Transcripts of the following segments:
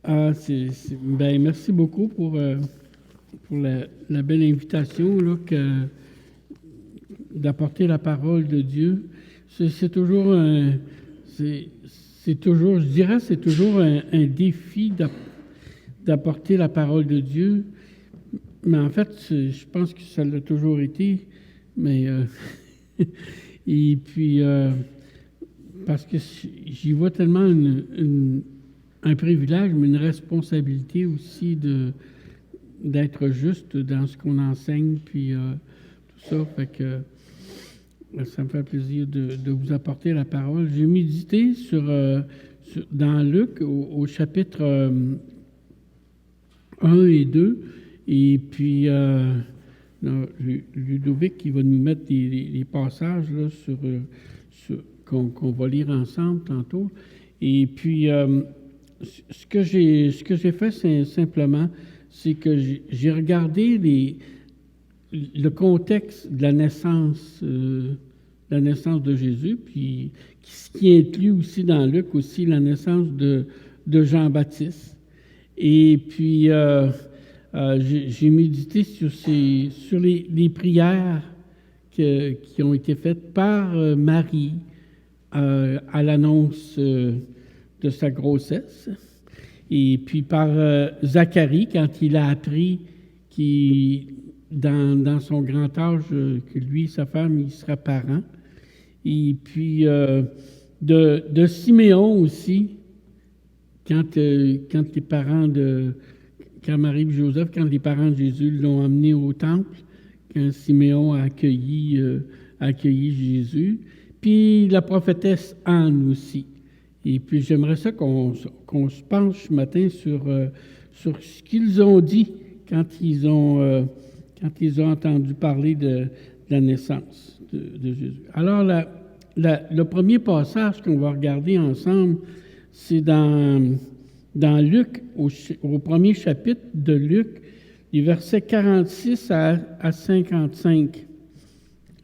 Ben, merci beaucoup pour la belle invitation là, d'apporter la parole de Dieu. C'est toujours c'est toujours, je dirais, c'est toujours un défi d'apporter la parole de Dieu. Mais en fait, je pense que ça l'a toujours été. Mais et puis parce que j'y vois tellement un privilège, mais une responsabilité aussi d'être juste dans ce qu'on enseigne, puis tout ça. Fait que ça me fait plaisir de vous apporter la parole. J'ai médité dans Luc, au chapitre 1 et 2, et puis Ludovic qui va nous mettre les passages là, qu'on va lire ensemble tantôt. Et puis, ce que j'ai fait, c'est simplement, c'est que j'ai regardé le contexte de la naissance de Jésus, puis ce qui inclut aussi dans Luc aussi la naissance de Jean-Baptiste. Et puis, j'ai médité sur les prières qui ont été faites par Marie à l'annonce de sa grossesse, et puis par Zacharie quand il a appris dans son grand âge que lui et sa femme, il sera parent, et puis de Siméon aussi, quand les parents quand Marie et Joseph, quand les parents de Jésus l'ont amené au temple, quand Siméon a accueilli Jésus, puis la prophétesse Anne aussi. Et puis j'aimerais ça qu'on se penche ce matin sur ce qu'ils ont dit quand ils ont entendu parler de la naissance de Jésus. Alors, le premier passage qu'on va regarder ensemble, c'est dans Luc, au premier chapitre de Luc, les versets 46 à 55.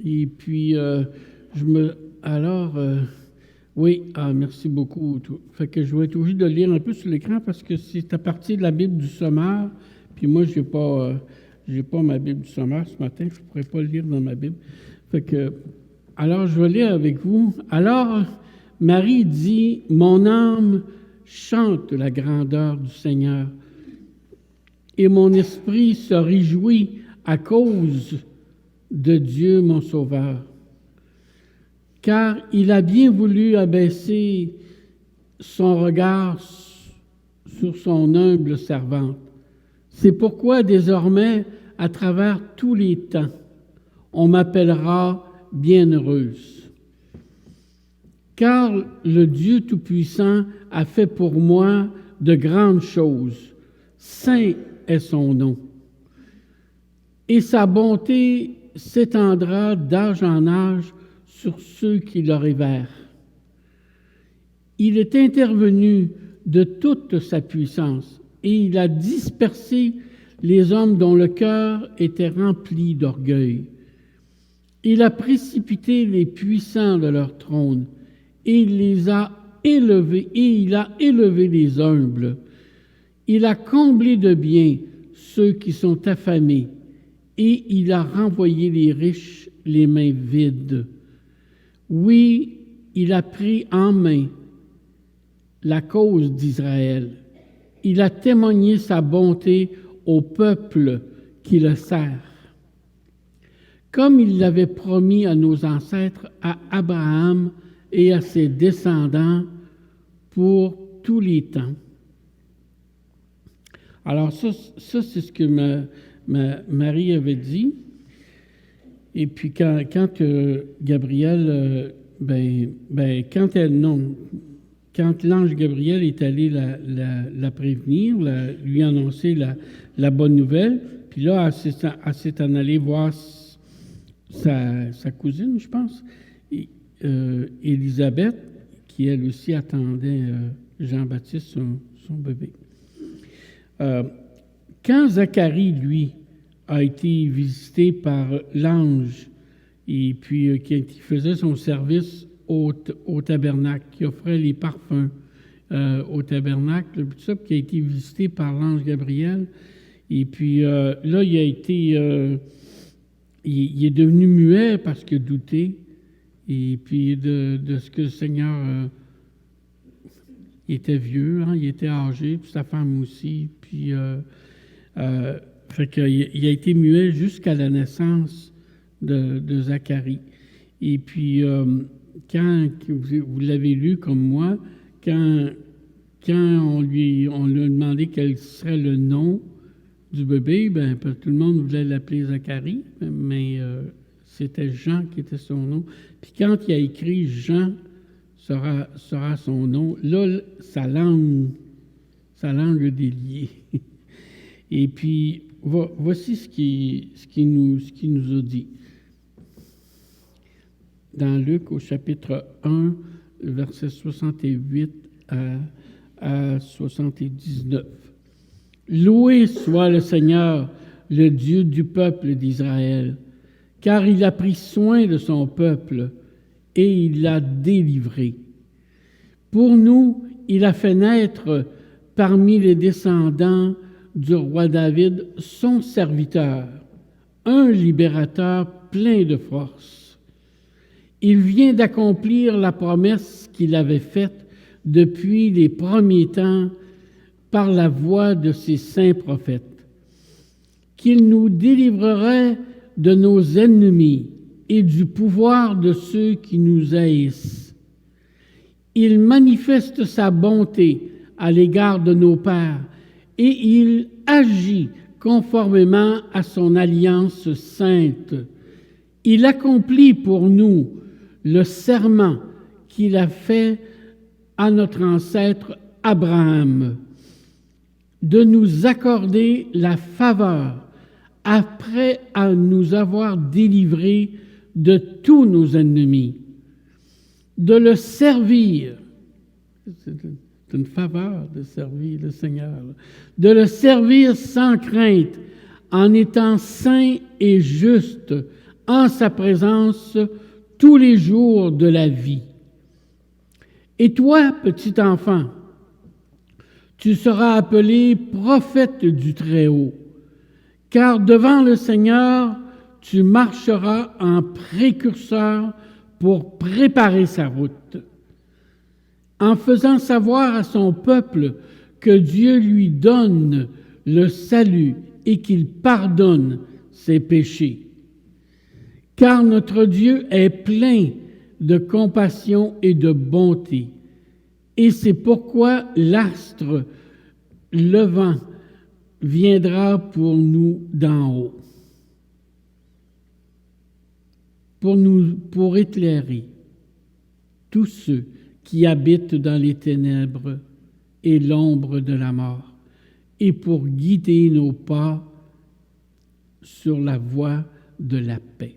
Et puis, oui, merci beaucoup. Fait que je vais être obligé de lire un peu sur l'écran parce que c'est à partir de la Bible du Sommaire. Puis moi, j'ai pas ma Bible du Sommaire ce matin. Je ne pourrais pas le lire dans ma Bible. Fait que, alors, je vais lire avec vous. Alors, Marie dit, « Mon âme chante la grandeur du Seigneur, et mon esprit se réjouit à cause de Dieu, mon Sauveur. Car il a bien voulu abaisser son regard sur son humble servante. C'est pourquoi désormais, à travers tous les temps, on m'appellera bienheureuse. Car le Dieu Tout-Puissant a fait pour moi de grandes choses. Saint est son nom. Et sa bonté s'étendra d'âge en âge sur ceux qui le révèrent. Il est intervenu de toute sa puissance et il a dispersé les hommes dont le cœur était rempli d'orgueil. Il a précipité les puissants de leur trône et il a élevé les humbles. Il a comblé de bien ceux qui sont affamés et il a renvoyé les riches les mains vides. Oui, il a pris en main la cause d'Israël. Il a témoigné sa bonté au peuple qui le sert. Comme il l'avait promis à nos ancêtres, à Abraham et à ses descendants pour tous les temps. » Alors ça c'est ce que Marie avait dit. Et puis quand Gabriel, quand l'ange Gabriel est allé la prévenir, lui annoncer la bonne nouvelle, puis là, elle s'est en allée voir sa cousine, je pense, Élisabeth, qui elle aussi attendait Jean-Baptiste, son bébé. Quand Zacharie, lui, a été visité par l'ange, et puis qui faisait son service au tabernacle, qui offrait les parfums au tabernacle, tout ça, qui a été visité par l'ange Gabriel. Et puis là, il a été... il est devenu muet parce qu'il doutait. Et puis de ce que le Seigneur... il était vieux, hein, il était âgé, puis sa femme aussi. Puis... fait qu'il a été muet jusqu'à la naissance de Zacharie. Et puis, quand vous l'avez lu comme moi, quand on lui a demandé quel serait le nom du bébé, ben tout le monde voulait l'appeler Zacharie, mais c'était Jean qui était son nom. Puis quand il a écrit Jean sera son nom, là, sa langue déliée. Et puis, voici ce qu'il nous a dit. Dans Luc, au chapitre 1, versets 68 à 79. « Loué soit le Seigneur, le Dieu du peuple d'Israël, car il a pris soin de son peuple et il l'a délivré. Pour nous, il a fait naître parmi les descendants du roi David, son serviteur, un libérateur plein de force. Il vient d'accomplir la promesse qu'il avait faite depuis les premiers temps par la voix de ses saints prophètes, qu'il nous délivrerait de nos ennemis et du pouvoir de ceux qui nous haïssent. Il manifeste sa bonté à l'égard de nos pères et il agit conformément à son alliance sainte. Il accomplit pour nous le serment qu'il a fait à notre ancêtre Abraham, de nous accorder la faveur après à nous avoir délivrés de tous nos ennemis, de le servir. C'est une faveur de servir le Seigneur, de le servir sans crainte, en étant saint et juste en sa présence tous les jours de la vie. Et toi, petit enfant, tu seras appelé prophète du Très-Haut, car devant le Seigneur, tu marcheras en précurseur pour préparer sa route, en faisant savoir à son peuple que Dieu lui donne le salut et qu'il pardonne ses péchés. Car notre Dieu est plein de compassion et de bonté, et c'est pourquoi l'astre levant viendra pour nous d'en haut, pour éclairer tous ceux qui habitent dans les ténèbres et l'ombre de la mort, et pour guider nos pas sur la voie de la paix.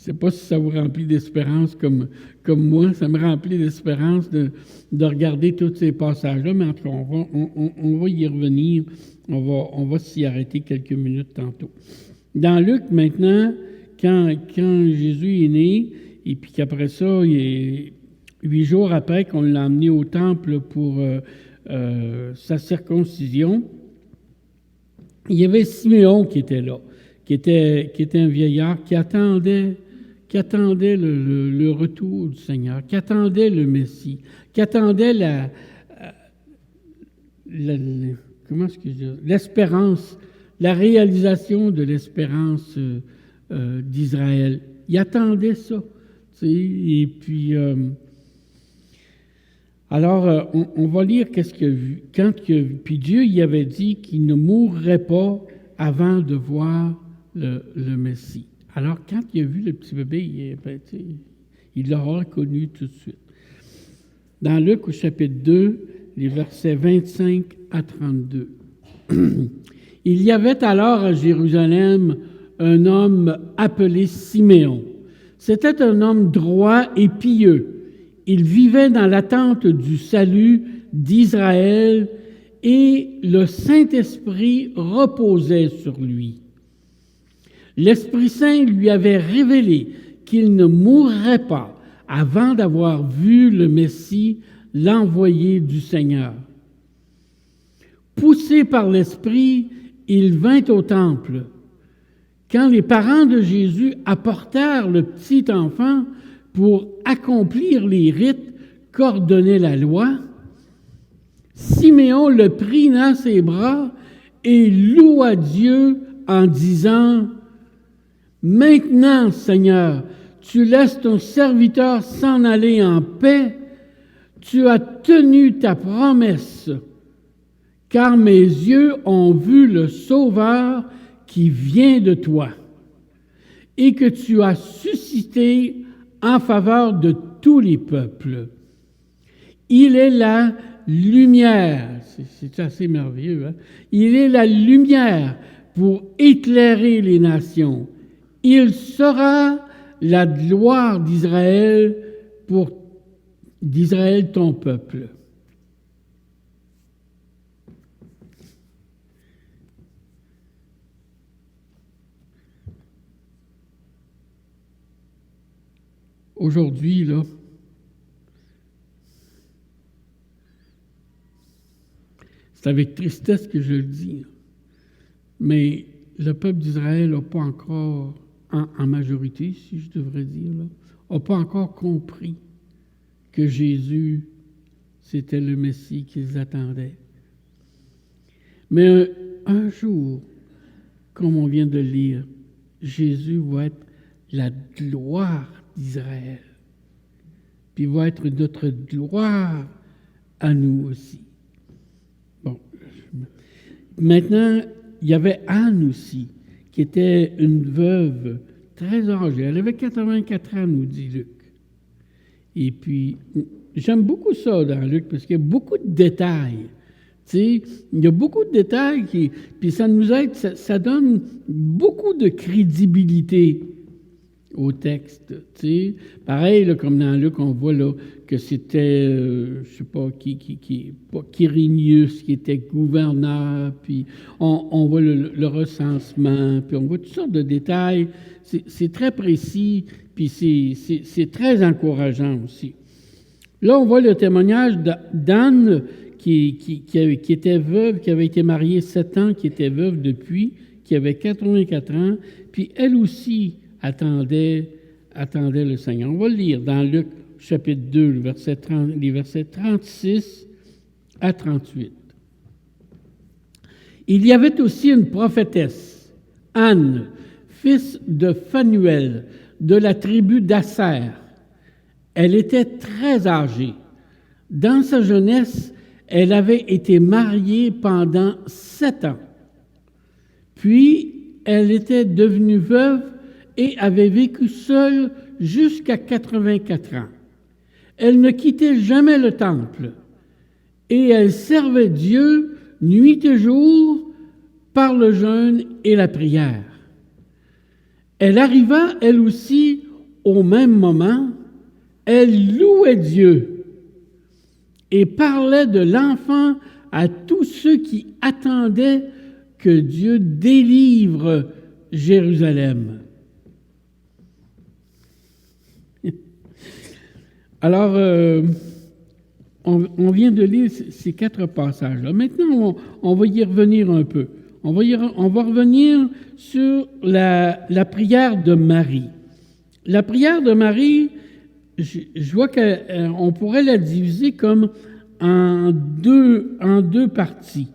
Je ne sais pas si ça vous remplit d'espérance comme moi, ça me remplit d'espérance de regarder tous ces passages-là, mais en tout cas, on va y revenir, on va s'y arrêter quelques minutes tantôt. Dans Luc, maintenant, quand Jésus est né, et puis qu'après ça, 8 jours après qu'on l'a emmené au temple pour sa circoncision, il y avait Siméon qui était là, qui était un vieillard qui attendait le retour du Seigneur, qui attendait le Messie, qui attendait l'espérance, la réalisation de l'espérance d'Israël. Il attendait ça. Et puis, alors, on va lire qu'est-ce qu'il a vu. Puis Dieu y avait dit qu'il ne mourrait pas avant de voir le Messie. Alors, quand il a vu le petit bébé, il l'aura reconnu tout de suite. Dans Luc, au chapitre 2, les versets 25 à 32. Il y avait alors à Jérusalem un homme appelé Siméon. C'était un homme droit et pieux. Il vivait dans l'attente du salut d'Israël et le Saint-Esprit reposait sur lui. L'Esprit Saint lui avait révélé qu'il ne mourrait pas avant d'avoir vu le Messie, l'envoyé du Seigneur. Poussé par l'Esprit, il vint au temple. Quand les parents de Jésus apportèrent le petit enfant pour accomplir les rites qu'ordonnait la loi, Siméon le prit dans ses bras et loua Dieu en disant: « Maintenant, Seigneur, tu laisses ton serviteur s'en aller en paix. Tu as tenu ta promesse, car mes yeux ont vu le Sauveur qui vient de toi et que tu as suscité en faveur de tous les peuples. Il est la lumière, c'est assez merveilleux, hein? Il est la lumière pour éclairer les nations. Il sera la gloire d'Israël ton peuple. » Aujourd'hui, là, c'est avec tristesse que je le dis, mais le peuple d'Israël n'a pas encore, en majorité, si je devrais dire, n'a pas encore compris que Jésus, c'était le Messie qu'ils attendaient. Mais un jour, comme on vient de le lire, Jésus va être la gloire d'Israël. Puis il va être notre gloire à nous aussi. Bon. Maintenant, il y avait Anne aussi, qui était une veuve très âgée. Elle avait 84 ans, nous dit Luc. Et puis, j'aime beaucoup ça dans Luc, parce qu'il y a beaucoup de détails. Tu sais, il y a beaucoup de détails, puis ça nous aide, ça donne beaucoup de crédibilité au texte. Tu sais. Pareil, là, comme dans Luc, on voit là, que c'était, je sais pas, Quirinius qui était gouverneur, puis on voit le recensement, puis on voit toutes sortes de détails. C'est très précis, puis c'est très encourageant aussi. Là, on voit le témoignage d'Anne qui était veuve, qui avait été mariée 7 ans, qui était veuve depuis, qui avait 84 ans, puis elle aussi attendait le Seigneur. On va le lire dans Luc chapitre 2, les versets 36 à 38. Il y avait aussi une prophétesse, Anne, fils de Phanuel, de la tribu d'Asser. Elle était très âgée. Dans sa jeunesse, elle avait été mariée pendant 7 ans. Puis, elle était devenue veuve et avait vécu seule jusqu'à 84 ans. Elle ne quittait jamais le temple et elle servait Dieu nuit et jour par le jeûne et la prière. Elle arriva, elle aussi, au même moment. Elle louait Dieu et parlait de l'enfant à tous ceux qui attendaient que Dieu délivre Jérusalem. Alors, on vient de lire ces 4 passages-là. Maintenant, on va y revenir un peu. On va revenir sur la prière de Marie. La prière de Marie, je vois qu'on pourrait la diviser comme en deux parties.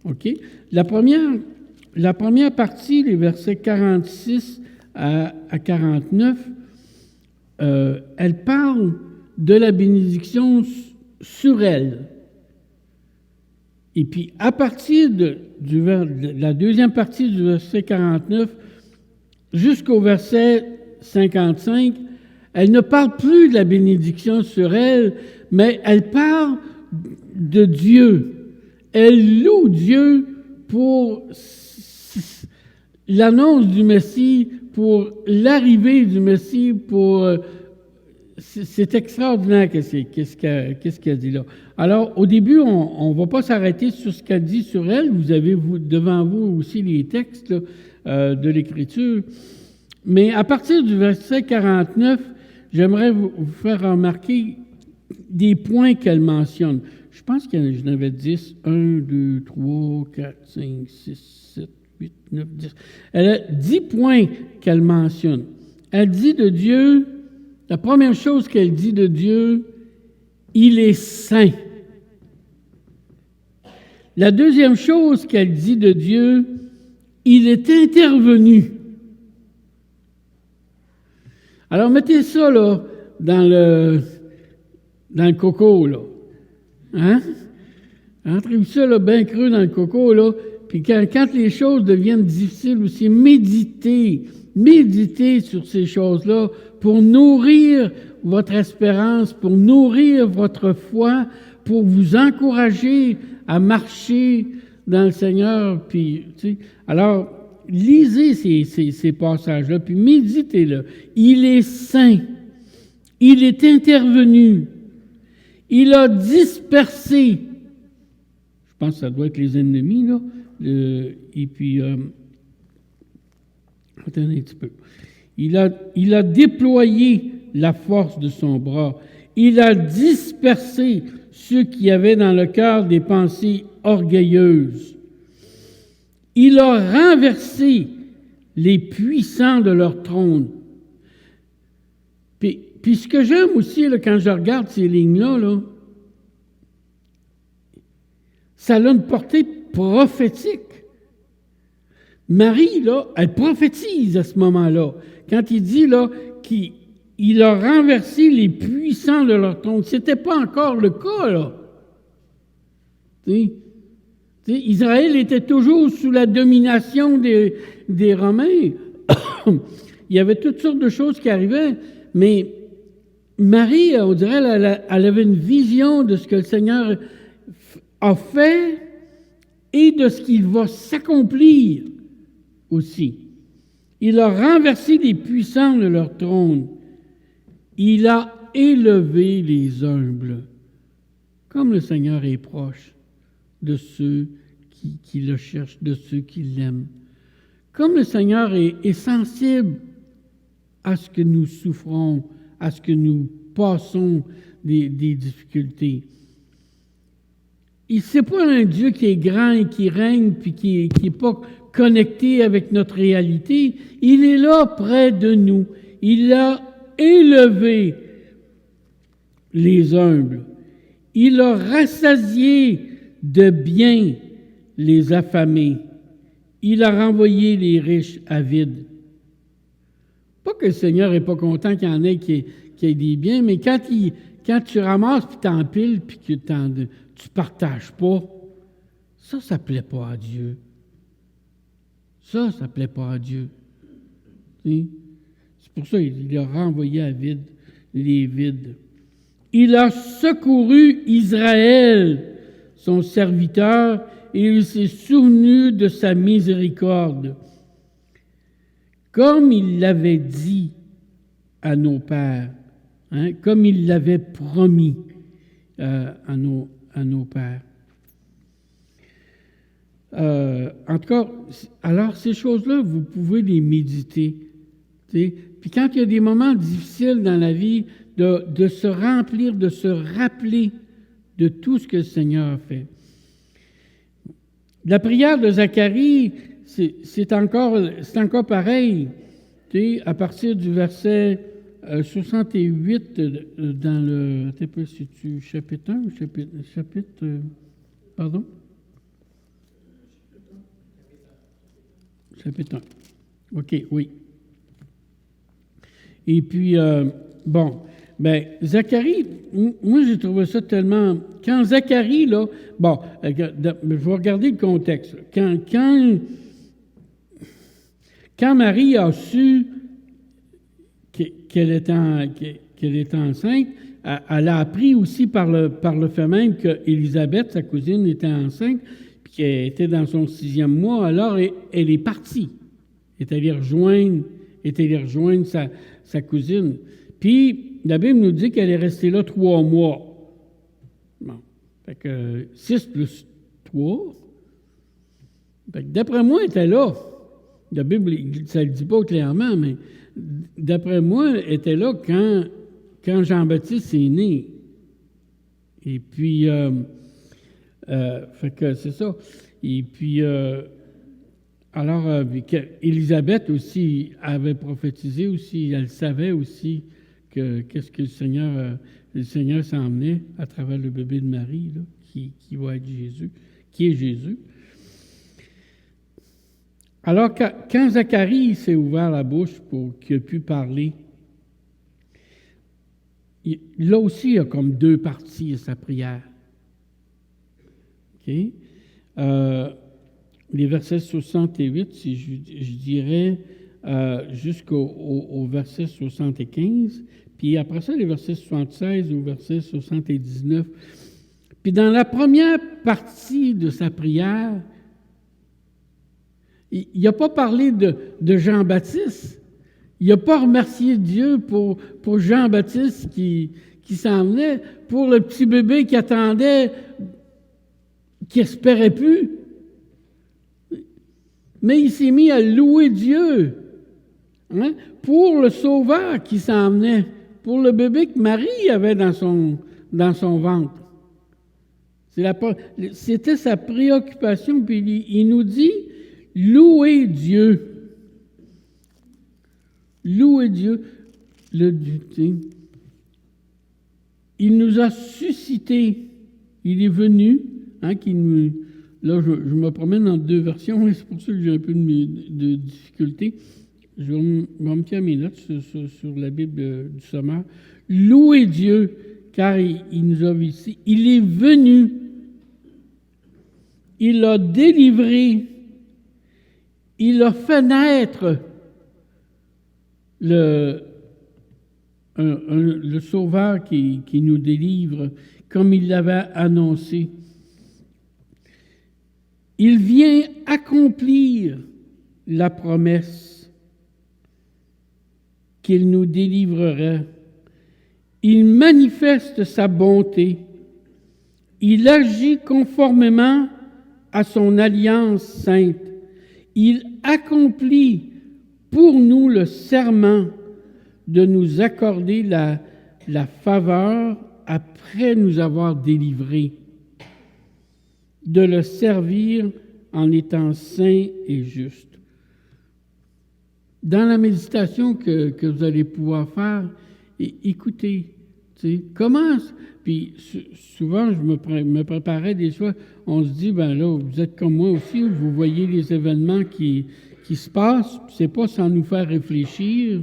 OK? La première partie, les versets 46 à 49, elle parle de la bénédiction sur elle. Et puis, à partir de la deuxième partie du verset 49 jusqu'au verset 55, elle ne parle plus de la bénédiction sur elle, mais elle parle de Dieu. Elle loue Dieu pour l'annonce du Messie, pour l'arrivée du Messie, c'est extraordinaire qu'est-ce qu'elle dit là. Alors, au début, on ne va pas s'arrêter sur ce qu'elle dit sur elle. Vous avez devant vous aussi les textes de l'Écriture. Mais à partir du verset 49, j'aimerais vous faire remarquer des points qu'elle mentionne. Je pense qu'il y en avait 10. 1, 2, 3, 4, 5, 6, 7, 8, 9, 10. Elle a 10 points qu'elle mentionne. Elle dit de Dieu, la première chose qu'elle dit de Dieu, il est saint. La deuxième chose qu'elle dit de Dieu, il est intervenu. Alors, mettez ça, là, dans le coco, là. Hein? Entrez ça, là, bien creux dans le coco, là. Puis quand les choses deviennent difficiles aussi, méditez sur ces choses-là pour nourrir votre espérance, pour nourrir votre foi, pour vous encourager à marcher dans le Seigneur. Puis, tu sais, alors, lisez ces passages-là, puis méditez-le. Il est saint. Il est intervenu. Il a dispersé. Je pense que ça doit être les ennemis, là. Et puis, attendez un petit peu. Il a déployé la force de son bras. Il a dispersé ceux qui avaient dans le cœur des pensées orgueilleuses. Il a renversé les puissants de leur trône. Puis ce que j'aime aussi, là, quand je regarde ces lignes-là, là, ça a une portée prophétique. Marie, là, elle prophétise à ce moment-là. Quand il dit, là, qu'il a renversé les puissants de leur trône. Ce n'était pas encore le cas, là. Israël était toujours sous la domination des Romains. Il y avait toutes sortes de choses qui arrivaient, mais Marie, on dirait, elle avait une vision de ce que le Seigneur a fait et de ce qu'il va s'accomplir aussi. Il a renversé les puissants de leur trône. Il a élevé les humbles. Comme le Seigneur est proche de ceux qui le cherchent, de ceux qui l'aiment. Comme le Seigneur est sensible à ce que nous souffrons, à ce que nous passons des difficultés. C'est pas un Dieu qui est grand et qui règne puis qui est pas connecté avec notre réalité. Il est là près de nous. Il a élevé les humbles. Il a rassasié de bien les affamés. Il a renvoyé les riches avides. Pas que le Seigneur n'est pas content qu'il y en ait qui ait des biens, mais quand tu ramasses puis t'empiles puis que tu partages pas, ça plaît pas à Dieu. Ça plaît pas à Dieu. C'est pour ça qu'il a renvoyé à vide les vides. Il a secouru Israël, son serviteur, et il s'est souvenu de sa miséricorde, comme il l'avait dit à nos pères, comme il l'avait promis à nos pères. En tout cas, alors ces choses-là, vous pouvez les méditer. Puis quand il y a des moments difficiles dans la vie, de se remplir, de se rappeler de tout ce que le Seigneur a fait. La prière de Zacharie, c'est encore pareil. À partir du verset 68 dans le... C'est-tu chapitre 1 ou chapitre... Pardon? Chapitre 1. OK, oui. Et puis, Zacharie, moi j'ai trouvé ça tellement... Quand Zacharie, là... je vais regarder le contexte. Quand Marie a su qu'elle était enceinte, elle a appris aussi par le fait même qu'Élisabeth, sa cousine, était enceinte, puis qu'elle était dans son 6e mois. Alors, elle est partie. Elle est allée rejoindre sa cousine. Puis, la Bible nous dit qu'elle est restée là 3 mois. Bon. Fait que 6 plus 3. Fait que d'après moi, elle était là. La Bible, ça ne le dit pas clairement, mais d'après moi, était là quand Jean-Baptiste est né. Et puis, fait que c'est ça. Et puis, alors, Élisabeth aussi avait prophétisé aussi, elle savait aussi qu'est-ce que le Seigneur s'emmenait à travers le bébé de Marie, là, qui va être Jésus, qui est Jésus. Alors, quand Zacharie s'est ouvert la bouche pour qu'il ait pu parler, là aussi, il y a comme deux parties à sa prière. OK? Les versets 68, si je dirais, jusqu'au verset 75, puis après ça, les versets 76 au verset 79. Puis dans la première partie de sa prière, il n'a pas parlé de Jean-Baptiste. Il n'a pas remercié Dieu pour Jean-Baptiste qui s'en venait, pour le petit bébé qui attendait, qui espérait plus. Mais il s'est mis à louer Dieu, hein, pour le Sauveur qui s'en venait, pour le bébé que Marie avait dans son ventre. C'était sa préoccupation, puis il nous dit « Louez Dieu ». Louez Dieu. Il nous a suscité, il est venu, hein, là, je me promène dans deux versions, et c'est pour ça que j'ai un peu de difficulté. Je vais me faire mes notes sur la Bible du Sommaire. Louez Dieu, car il nous a ici. Il est venu. Il a délivré. Il a fait naître le Sauveur qui nous délivre, comme il l'avait annoncé. Il vient accomplir la promesse qu'il nous délivrerait. Il manifeste sa bonté. Il agit conformément à son alliance sainte. Il accomplit pour nous le serment de nous accorder la faveur après nous avoir délivrés, de le servir en étant saint et juste. Dans la méditation que vous allez pouvoir faire, écoutez, commence. Puis souvent, je me préparais des fois, on se dit, ben là, vous êtes comme moi aussi, vous voyez les événements qui se passent, c'est pas sans nous faire réfléchir.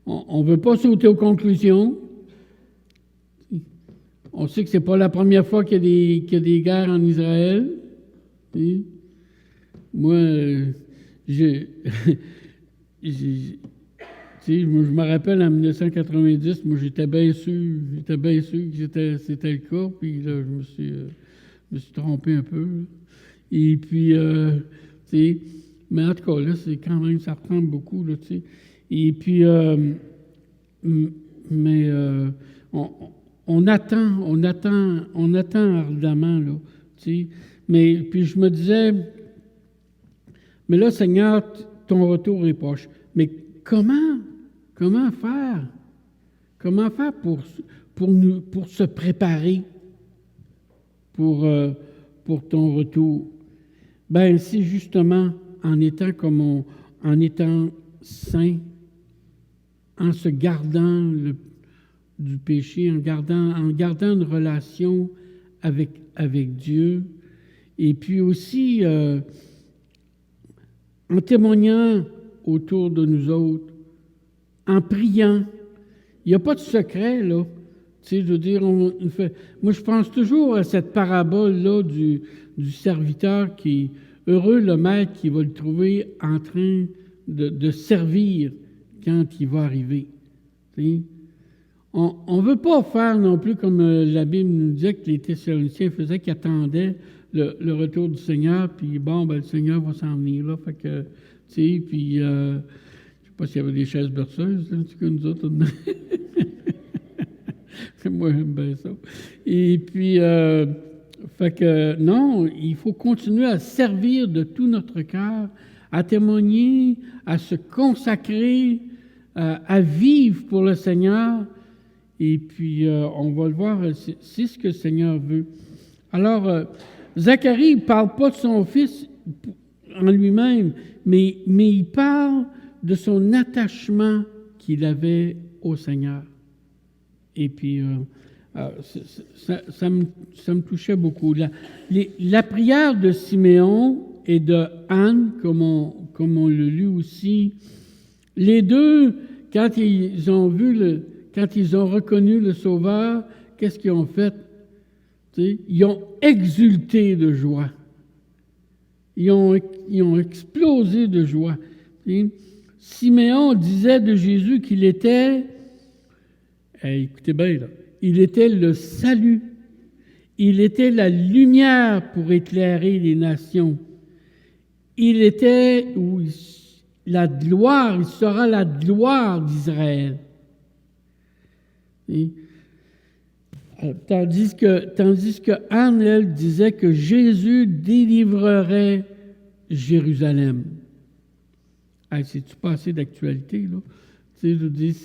On ne veut pas sauter aux conclusions. On sait que c'est pas la première fois qu'il y a des guerres en Israël. Moi, je me rappelle en 1990, moi j'étais bien sûr que c'était le cas, puis là, je me suis trompé un peu. Là. Et puis, mais en tout cas, là, c'est quand même, ça ressemble beaucoup, là, tu sais. Et puis, on attend ardemment, là, tu sais. Mais, puis je me disais, mais là, Seigneur, ton retour est proche. Mais comment faire? Comment faire pour se préparer pour ton retour? Ben, c'est justement en étant saint, en se gardant du péché, en gardant une relation avec Dieu, et puis aussi en témoignant autour de nous autres, en priant. Il n'y a pas de secret, là. Tu sais, je veux dire, moi, je pense toujours à cette parabole-là du serviteur qui, heureux le maître qui va le trouver en train de servir quand il va arriver. Tu sais. On ne veut pas faire non plus comme la Bible nous disait que les Thessaloniciens faisaient, qui attendaient le retour du Seigneur, puis bon, ben, le Seigneur va s'en venir là. Fait que, tu sais, puis, je ne sais pas s'il y avait des chaises berceuses, en tout cas, nous autres, moi, j'aime bien ça. Et puis, Fait que non, il faut continuer à servir de tout notre cœur, à témoigner, à se consacrer, à vivre pour le Seigneur. Et puis, on va le voir, c'est ce que le Seigneur veut. Alors, Zacharie ne parle pas de son fils en lui-même, mais il parle de son attachement qu'il avait au Seigneur. Et puis, ça me touchait beaucoup. La prière de Siméon et de Anne, comme on l'a lu aussi, les deux, quand ils ont reconnu le Sauveur, qu'est-ce qu'ils ont fait? Ils ont exulté de joie. Ils ont explosé de joie. Siméon disait de Jésus qu'il était, écoutez bien là, il était le salut. Il était la lumière pour éclairer les nations. Il était la gloire, il sera la gloire d'Israël. Tandis que Anne, elle, disait que Jésus délivrerait Jérusalem. C'est-tu pas assez d'actualité, là? Je dis,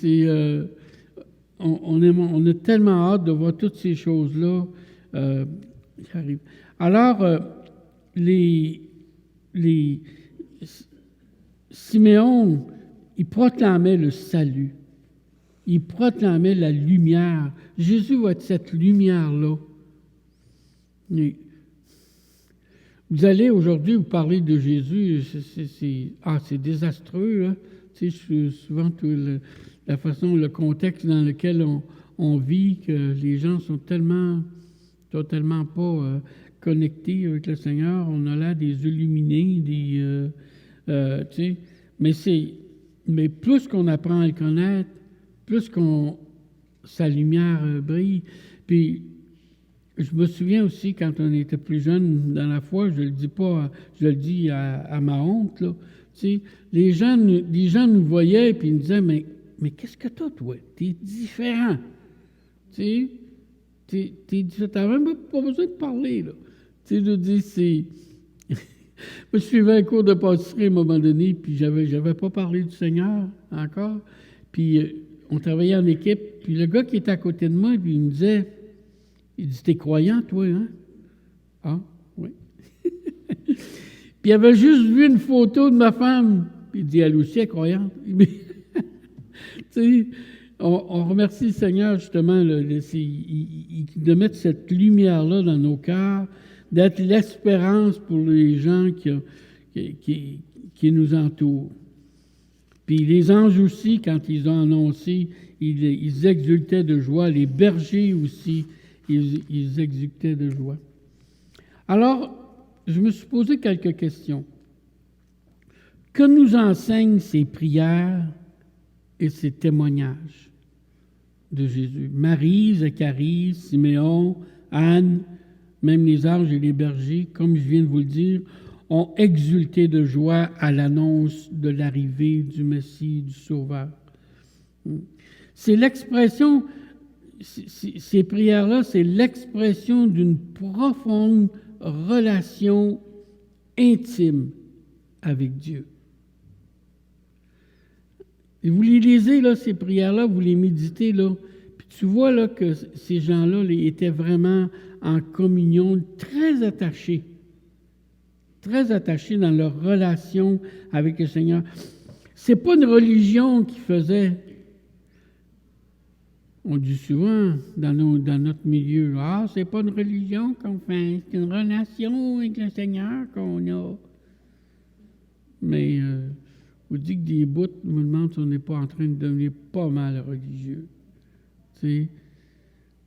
on a tellement hâte de voir toutes ces choses-là qui arrivent. Alors, Siméon, il proclamait le salut. Il proclamait la lumière. Jésus va être cette lumière-là. Vous allez aujourd'hui vous parler de Jésus, c'est désastreux. Hein? Souvent, la façon, le contexte dans lequel on vit, que les gens sont tellement pas connectés avec le Seigneur. On a là des illuminés, mais plus qu'on apprend à le connaître, plus sa lumière brille. Puis, je me souviens aussi, quand on était plus jeune dans la foi, je le dis à ma honte, là, les gens nous voyaient et ils nous disaient, mais qu'est-ce que t'as, toi? T'es différent. Tu n'as même pas besoin de parler, là. Je dis, Moi, je suivais un cours de pâtisserie à un moment donné, puis j'avais pas parlé du Seigneur encore. Puis, on travaillait en équipe, puis le gars qui était à côté de moi, puis il me disait, il dit, t'es croyant, toi, hein? Ah, oui. Puis il avait juste vu une photo de ma femme, puis il dit, elle aussi est croyante. On remercie le Seigneur, justement, de mettre cette lumière-là dans nos cœurs, d'être l'espérance pour les gens qui nous entourent. Puis les anges aussi, quand ils ont annoncé, ils exultaient de joie. Les bergers aussi, ils exultaient de joie. Alors, je me suis posé quelques questions. Que nous enseignent ces prières et ces témoignages de Jésus? Marie, Zacharie, Siméon, Anne, même les anges et les bergers, comme je viens de vous le dire, ont exulté de joie à l'annonce de l'arrivée du Messie, du Sauveur. C'est l'expression, ces prières-là, c'est l'expression d'une profonde relation intime avec Dieu. Et vous les lisez, là, ces prières-là, vous les méditez, là, puis tu vois là, que ces gens-là étaient vraiment en communion, très attachés dans leur relation avec le Seigneur. C'est pas une religion qui faisait. On dit souvent dans notre milieu, c'est pas une religion qu'on fait, c'est une relation avec le Seigneur qu'on a. Mais vous dites que des bouts me demandent si on n'est pas en train de devenir pas mal religieux. T'sais?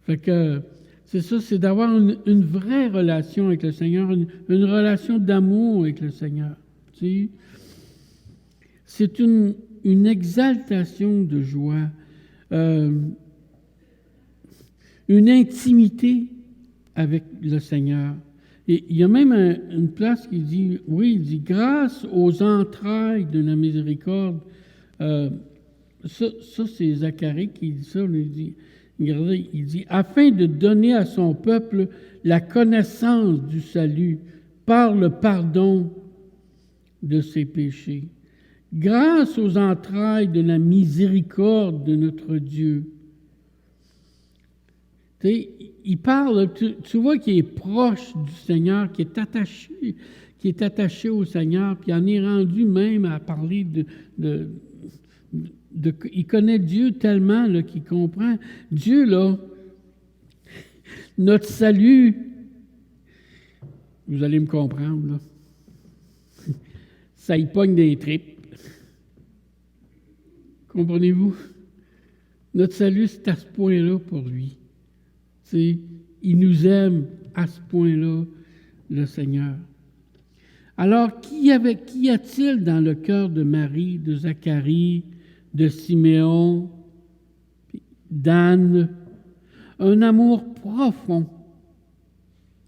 Fait que c'est ça, c'est d'avoir une vraie relation avec le Seigneur, une relation d'amour avec le Seigneur. T'sais? C'est une exaltation de joie, une intimité avec le Seigneur. Et il y a même une place qui dit, il dit, grâce aux entrailles de la miséricorde. Ça c'est Zacharie qui dit ça. Regardez, il dit, afin de donner à son peuple la connaissance du salut par le pardon de ses péchés, grâce aux entrailles de la miséricorde de notre Dieu. Tu sais, il parle, tu vois qu'il est proche du Seigneur, qui est attaché au Seigneur, puis il en est rendu même à parler il connaît Dieu tellement là, qu'il comprend. Dieu, là, notre salut, vous allez me comprendre, là, ça y pogne des tripes. Comprenez-vous? Notre salut, c'est à ce point-là pour lui. T'sais, il nous aime à ce point-là, le Seigneur. Alors, qu'y a-t-il dans le cœur de Marie, de Zacharie, de Siméon, d'Anne? Un amour profond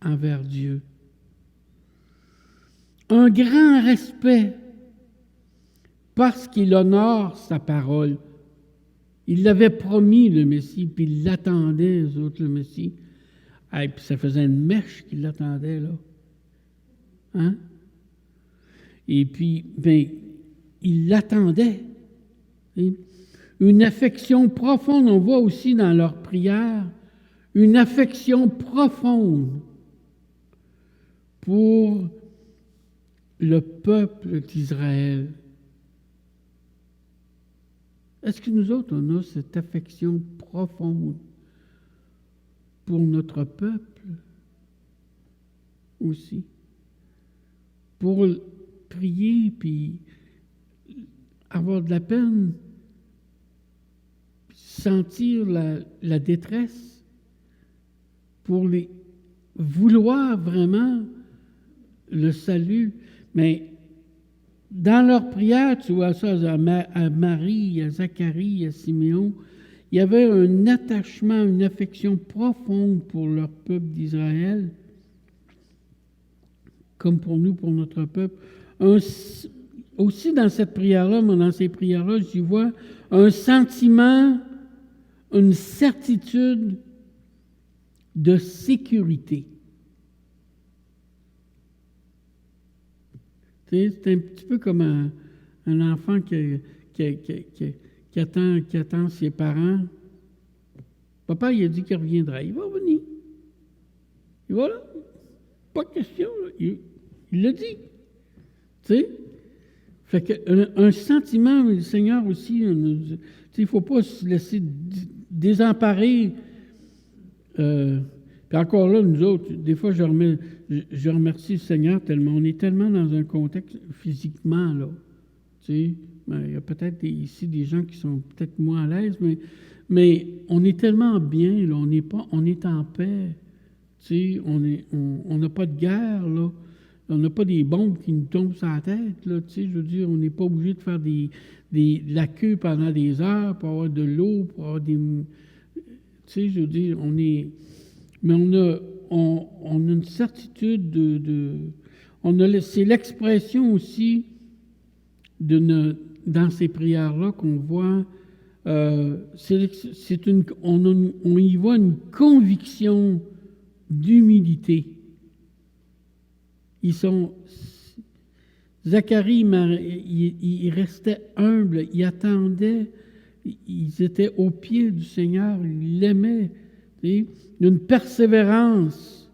envers Dieu. Un grand respect parce qu'il honore sa parole. Il l'avait promis, le Messie, puis il l'attendait, eux autres, le Messie. Et puis ça faisait une mèche qu'il l'attendait, là. Hein? Et puis, bien, il l'attendait. Une affection profonde, on voit aussi dans leur prière, une affection profonde pour le peuple d'Israël. Est-ce que nous autres, on a cette affection profonde pour notre peuple aussi? Pour prier, puis avoir de la peine, sentir la détresse, pour vouloir vraiment le salut. Mais dans leur prière, tu vois ça à Marie, à Zacharie, à Siméon, il y avait un attachement, une affection profonde pour leur peuple d'Israël, comme pour nous, pour notre peuple. Aussi dans cette prière-là, mais dans ces prières-là, j'y vois un sentiment, une certitude de sécurité. C'est un petit peu comme un enfant qui attend ses parents. Papa, il a dit qu'il reviendra. Il va venir. Et voilà. Pas de question. Il l'a dit. Tu sais? Fait qu'un sentiment, le Seigneur aussi, il ne faut pas se laisser désemparer. Puis encore là, nous autres, des fois, je remercie le Seigneur tellement. On est tellement dans un contexte physiquement, là. Tu sais, ben, il y a peut-être ici des gens qui sont peut-être moins à l'aise, mais on est tellement bien, là. On est en paix. Tu sais, on n'a pas de guerre, là. On n'a pas des bombes qui nous tombent sur la tête, là. Tu sais, je veux dire, on n'est pas obligé de faire de la queue pendant des heures pour avoir de l'eau, pour avoir des... Tu sais, je veux dire, mais on a une certitude c'est l'expression aussi dans ces prières-là qu'on voit, on y voit une conviction d'humilité. Zacharie, il restait humble, il attendait, ils étaient aux pieds du Seigneur, ils l'aimaient. D'une persévérance,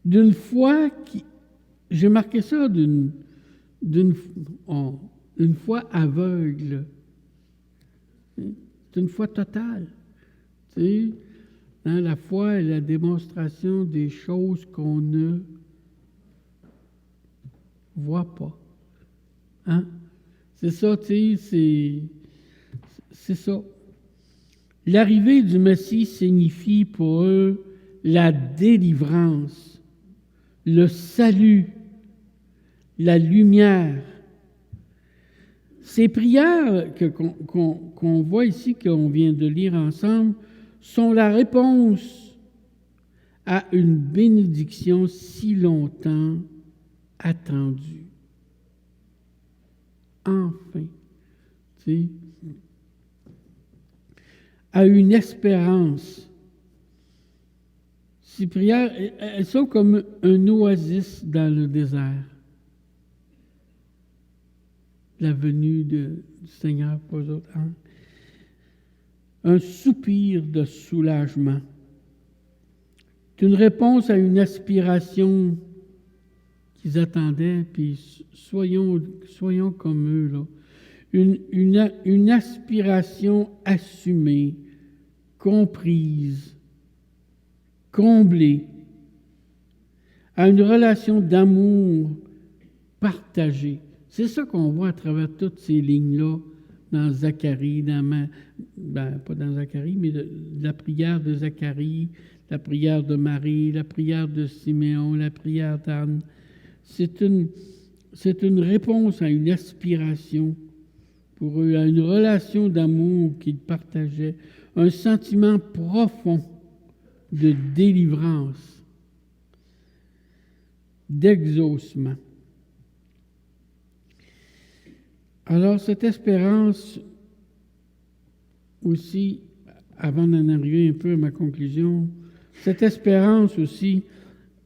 d'une foi j'ai marqué ça, d'une foi aveugle. C'est une foi totale. Tu sais, hein, la foi est la démonstration des choses qu'on ne voit pas. Hein? C'est ça, tu sais, c'est ça. L'arrivée du Messie signifie pour eux la délivrance, le salut, la lumière. Ces prières qu'on voit ici, qu'on vient de lire ensemble, sont la réponse à une bénédiction si longtemps attendue. Enfin, tu sais. à une espérance. Ces prières, elles sont comme un oasis dans le désert. La venue du Seigneur pour eux autres. Hein? Un soupir de soulagement. C'est une réponse à une aspiration qu'ils attendaient, puis soyons comme eux, là. Une aspiration assumée, comprise, comblée, à une relation d'amour partagée. C'est ça qu'on voit à travers toutes ces lignes-là dans Zacharie, pas dans Zacharie, mais la prière de Zacharie, la prière de Marie, la prière de Siméon, la prière d'Anne. C'est une réponse à une aspiration pour eux, à une relation d'amour qu'ils partageaient, un sentiment profond de délivrance, d'exaucement. Alors, cette espérance aussi, avant d'en arriver un peu à ma conclusion, cette espérance aussi,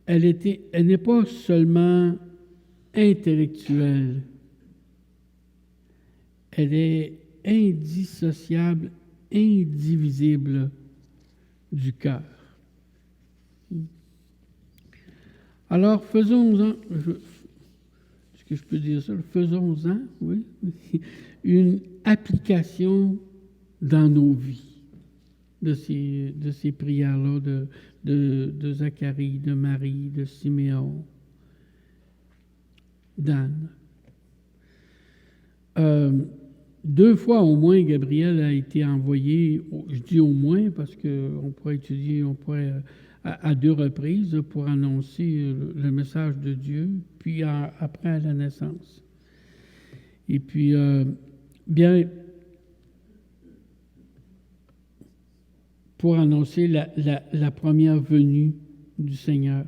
elle n'est pas seulement intellectuelle, elle est indissociable, indivisible du cœur. Alors, faisons-en, est-ce que je peux dire ça? Faisons-en, oui, une application dans nos vies de ces prières-là de Zacharie, de Marie, de Siméon, d'Anne. 2 fois au moins, Gabriel a été envoyé, je dis au moins parce qu'on pourrait étudier, à 2 reprises pour annoncer le message de Dieu, puis après à la naissance. Et puis, bien, pour annoncer la première venue du Seigneur.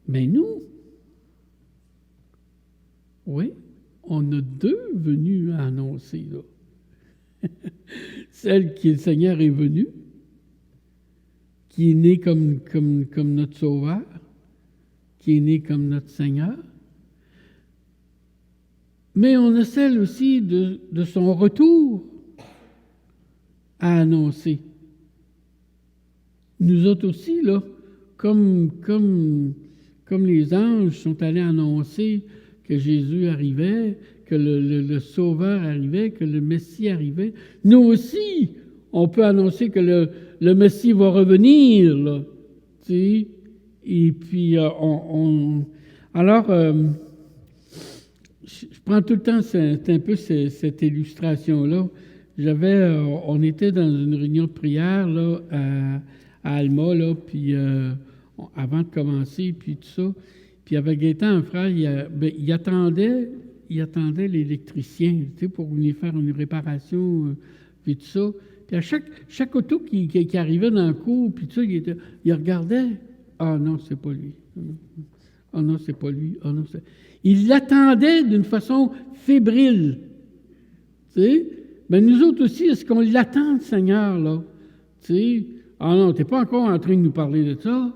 Mais nous, oui, on a 2 venues à annoncer, là. Celle qui le Seigneur est venu, qui est né comme notre Sauveur, qui est né comme notre Seigneur. Mais on a celle aussi de son retour à annoncer. Nous autres aussi, là, comme les anges sont allés annoncer que Jésus arrivait, que le Sauveur arrivait, que le Messie arrivait, nous aussi, on peut annoncer que le Messie va revenir, là, tu sais. Et puis, alors, je prends tout le temps, c'est un peu cette illustration-là. On était dans une réunion de prière, là, à Alma, là, puis avant de commencer, puis tout ça. Puis avec Gaétan, un frère, il attendait l'électricien, tu sais, pour venir faire une réparation, puis tout ça. Puis à chaque auto qui arrivait dans le cours, puis tout ça, il regardait. Ah non, c'est pas lui. Ah non, c'est pas lui. Ah non, c'est... Il l'attendait d'une façon fébrile. Tu sais? Mais nous autres aussi, est-ce qu'on l'attend, le Seigneur, là? Tu sais? Ah non, t'es pas encore en train de nous parler de ça.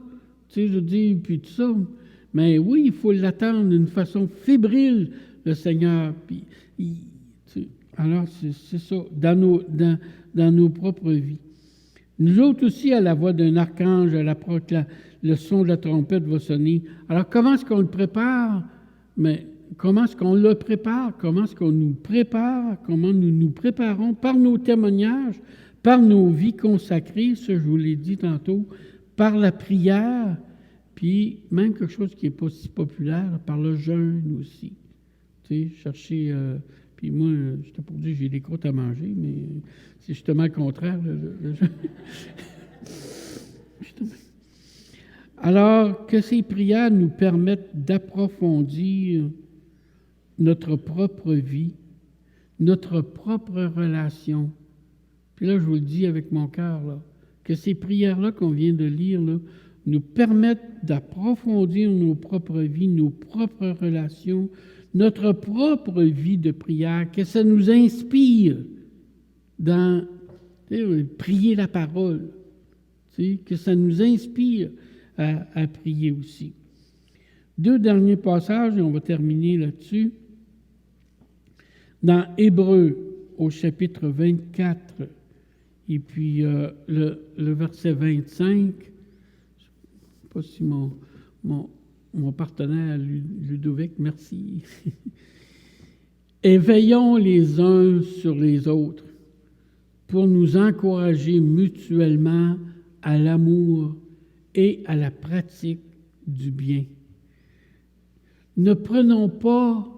Tu sais, je dis, puis tout ça. Mais oui, il faut l'attendre d'une façon fébrile, le Seigneur. Puis, alors, c'est ça, dans nos propres vies. Nous autres aussi, à la voix d'un archange, le son de la trompette va sonner. Alors, comment est-ce qu'on le prépare? Mais comment est-ce qu'on le prépare? Comment est-ce qu'on nous prépare? Comment nous nous préparons? Par nos témoignages, par nos vies consacrées, ça je vous l'ai dit tantôt, par la prière, puis même quelque chose qui n'est pas si populaire, par le jeûne aussi. Tu sais, chercher... puis moi, j'étais pour dire j'ai des croûtes à manger, mais c'est justement le contraire. Le jeûne. Alors, que ces prières nous permettent d'approfondir notre propre vie, notre propre relation. Puis là, je vous le dis avec mon cœur, là, que ces prières-là qu'on vient de lire, là, nous permettent d'approfondir nos propres vies, nos propres relations, notre propre vie de prière, que ça nous inspire dans prier la parole, que ça nous inspire à prier aussi. 2 derniers passages, et on va terminer là-dessus. Dans Hébreux, au chapitre 24, et puis le verset 25, je ne sais pas si mon partenaire Ludovic, merci. Et veillons les uns sur les autres pour nous encourager mutuellement à l'amour et à la pratique du bien. Ne prenons pas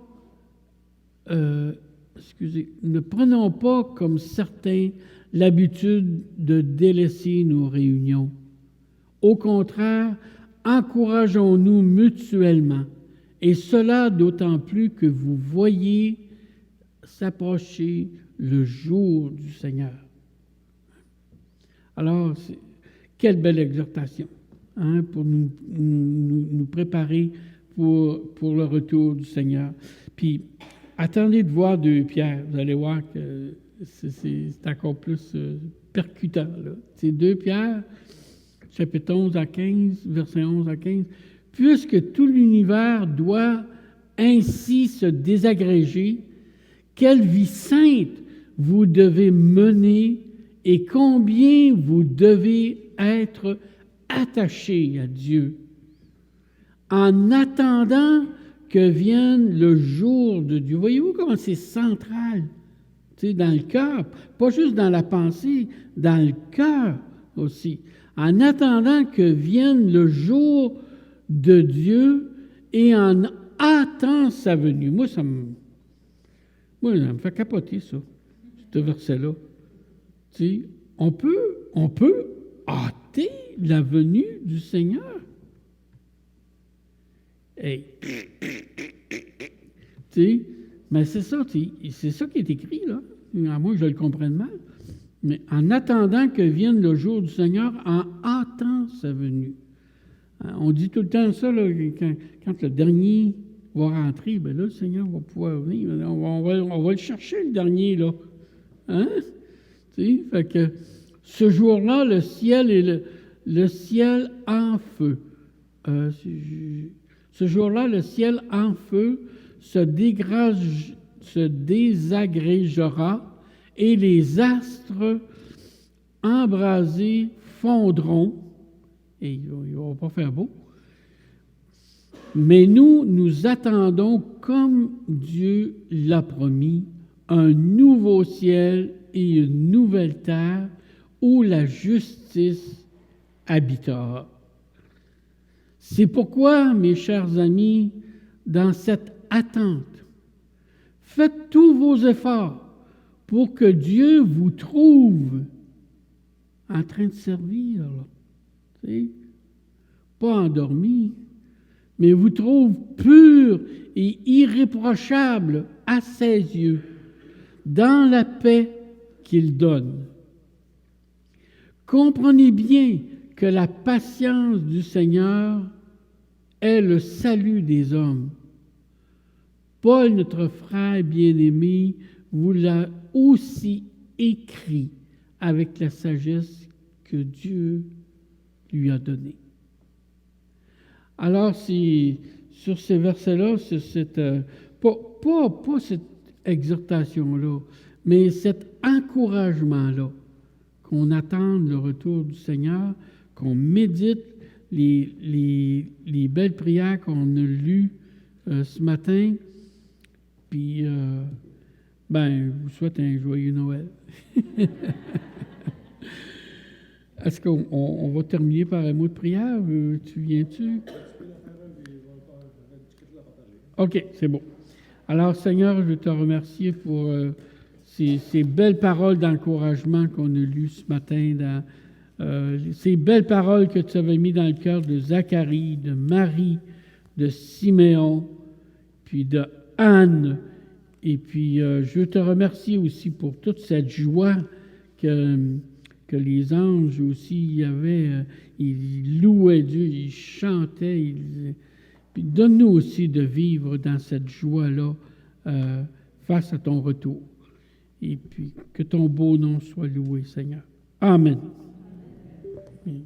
comme certains l'habitude de délaisser nos réunions. Au contraire, encourageons-nous mutuellement, et cela d'autant plus que vous voyez s'approcher le jour du Seigneur. Alors, quelle belle exhortation pour nous préparer pour le retour du Seigneur. Puis, attendez de voir 2 Pierre. Vous allez voir que c'est encore plus percutant. Là. C'est 2 Pierre, chapitre 11 à 15, verset 11 à 15. « Puisque tout l'univers doit ainsi se désagréger, quelle vie sainte vous devez mener et combien vous devez être attachés à Dieu, en attendant que vienne le jour de Dieu. » Voyez-vous comment c'est central, dans le cœur, pas juste dans la pensée, dans le cœur aussi. En attendant que vienne le jour de Dieu et en attendant sa venue. Moi, ça me fait capoter, ça, ce verset-là. On peut hâter la venue du Seigneur. Hey. Mais c'est ça qui est écrit, là. À moins que je le comprenne mal. Mais en attendant que vienne le jour du Seigneur, en hâtant sa venue. On dit tout le temps ça, là, quand le dernier va rentrer, bien là, le Seigneur va pouvoir venir. On va le chercher, le dernier, là. Hein? Fait que ce jour-là, le ciel est le ciel en feu. Ce jour-là, le ciel en feu se désagrégera et les astres embrasés fondront. Et il ne va pas faire beau. Mais nous attendons, comme Dieu l'a promis, un nouveau ciel et une nouvelle terre où la justice habitera. C'est pourquoi, mes chers amis, dans cette attente, faites tous vos efforts pour que Dieu vous trouve en train de servir, pas endormi, mais vous trouve pur et irréprochable à ses yeux, dans la paix qu'il donne. Comprenez bien que la patience du Seigneur est le salut des hommes. Paul, notre frère bien-aimé, vous l'a aussi écrit avec la sagesse que Dieu lui a donnée. Alors, sur ces versets-là, pas cette exhortation-là, mais cet encouragement-là, qu'on attende le retour du Seigneur, qu'on médite les belles prières qu'on a lues ce matin, puis, je vous souhaite un joyeux Noël. Est-ce qu'on va terminer par un mot de prière? Tu viens-tu? OK, c'est bon. Alors, Seigneur, je te remercie pour ces belles paroles d'encouragement qu'on a lues ce matin, ces belles paroles que tu avais mises dans le cœur de Zacharie, de Marie, de Siméon, puis de Anne. Et puis, je te remercie aussi pour toute cette joie que les anges aussi avaient. Ils louaient Dieu, ils chantaient. Puis donne-nous aussi de vivre dans cette joie-là face à ton retour. Et puis, que ton beau nom soit loué, Seigneur. Amen. Amen.